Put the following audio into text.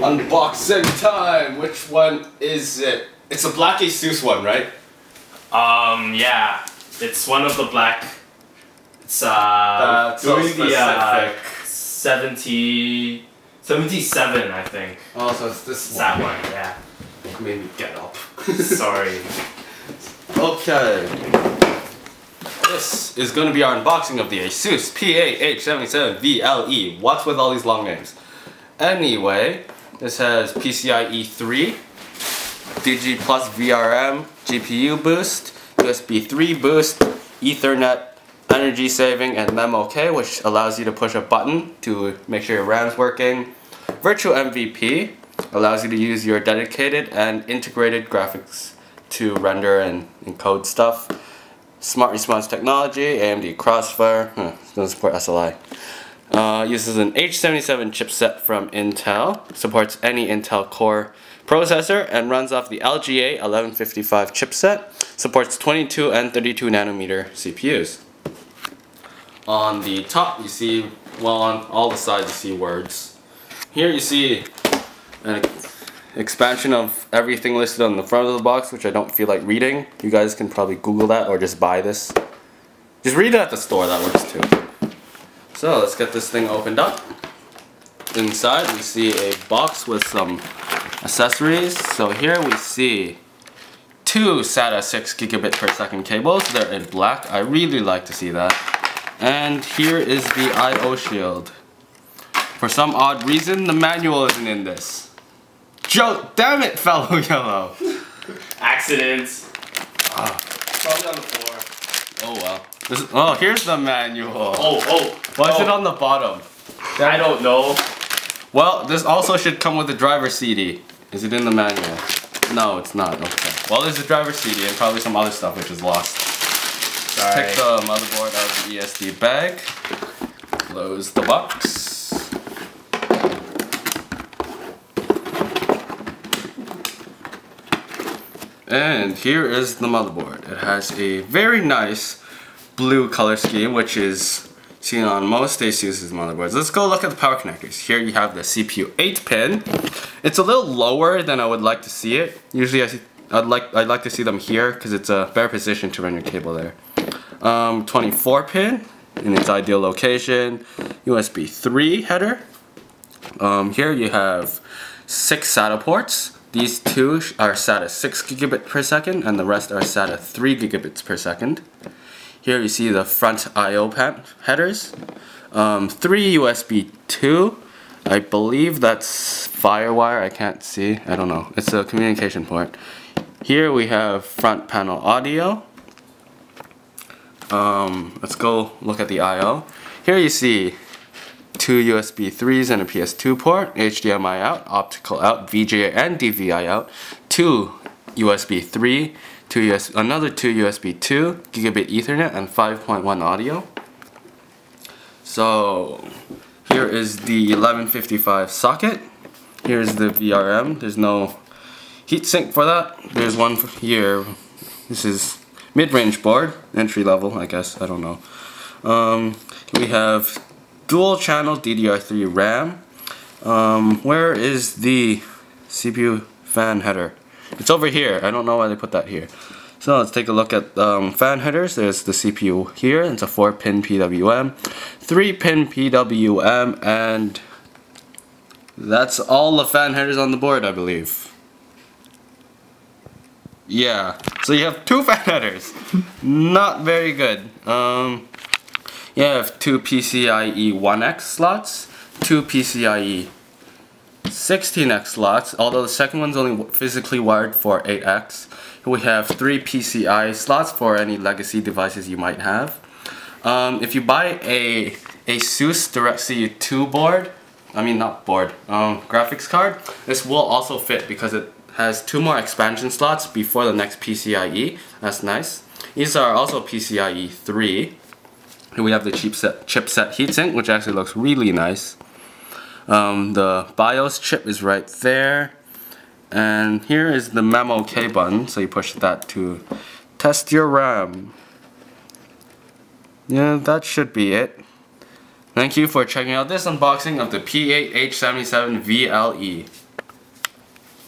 Unboxing time! Which one is it? It's a black ASUS one, right? Yeah. It's one of the black. It's doing the 77, I think. Oh, so it's this one. That one, yeah. Made me get up. Sorry. Okay. This is going to be our unboxing of the ASUS P8H77-VLE. What's with all these long names? Anyway, this has PCIe 3, Digi Plus VRM, GPU boost, USB 3 boost, Ethernet, energy saving, and MemOK, which allows you to push a button to make sure your RAM's working. Virtual MVP allows you to use your dedicated and integrated graphics to render and encode stuff. Smart response technology, AMD Crossfire, doesn't support SLI. Uses an H77 chipset from Intel, supports any Intel Core processor, and runs off the LGA 1155 chipset, supports 22 and 32 nanometer CPUs. On the top you see, well, on all the sides you see words. Here you see an expansion of everything listed on the front of the box, which I don't feel like reading. You guys can probably Google that or just buy this. Just read it at the store, that works too. So let's get this thing opened up. Inside we see a box with some accessories. So here we see two SATA 6 gigabit per second cables. They're in black. I really like to see that. And here is the I/O shield. For some odd reason, the manual isn't in this. Joe, damn it, fellow yellow. Accidents. Probably on the floor. Oh well. Oh, here's the manual. Why is it on the bottom? I don't know. Well, this also should come with a driver CD. Is it in the manual? No, it's not. Okay. Well, there's a driver CD and probably some other stuff which is lost. Sorry. Take the motherboard out of the ESD bag. Close the box. And here is the motherboard. It has a very nice blue color scheme, which is seen on most ASUS motherboards. Let's go look at the power connectors. Here you have the CPU 8-pin. It's a little lower than I would like to see it. Usually I'd like to see them here because it's a better position to run your cable there. 24-pin in its ideal location. USB 3 header. Here you have 6 SATA ports. These two are SATA 6 gigabit per second and the rest are SATA 3 gigabits per second. Here you see the front I/O headers. 3 USB 2. I believe that's Firewire. I can't see. I don't know. It's a communication port. Here we have front panel audio. Let's go look at the I/O. Here you see 2 USB 3s and a PS2 port, HDMI out, optical out, VGA and DVI out, 2 USB 3, another 2 USB 2, gigabit Ethernet, and 5.1 audio. So here is the 1155 socket. Here's the VRM. There's no heatsink for that. There's one here. This is mid-range board, entry level, I guess. I don't know. We have dual channel DDR3 RAM. Where is the CPU fan header? It's over here. I don't know why they put that here. So let's take a look at fan headers. There's the CPU here. It's a 4-pin PWM, 3-pin PWM, and that's all the fan headers on the board, I believe. Yeah, so you have 2 fan headers. Not very good. You have 2 PCIe 1X slots, 2 PCIe 16X slots, although the second one's only physically wired for 8X. We have 3 PCI slots for any legacy devices you might have. If you buy a ASUS DirectCU 2 board, graphics card, this will also fit because it has 2 more expansion slots before the next PCIe. That's nice. These are also PCIe 3. Here we have the chipset heatsink, which actually looks really nice. The BIOS chip is right there. And here is the MemOK button, so you push that to test your RAM. Yeah, that should be it. Thank you for checking out this unboxing of the P8H77-VLE.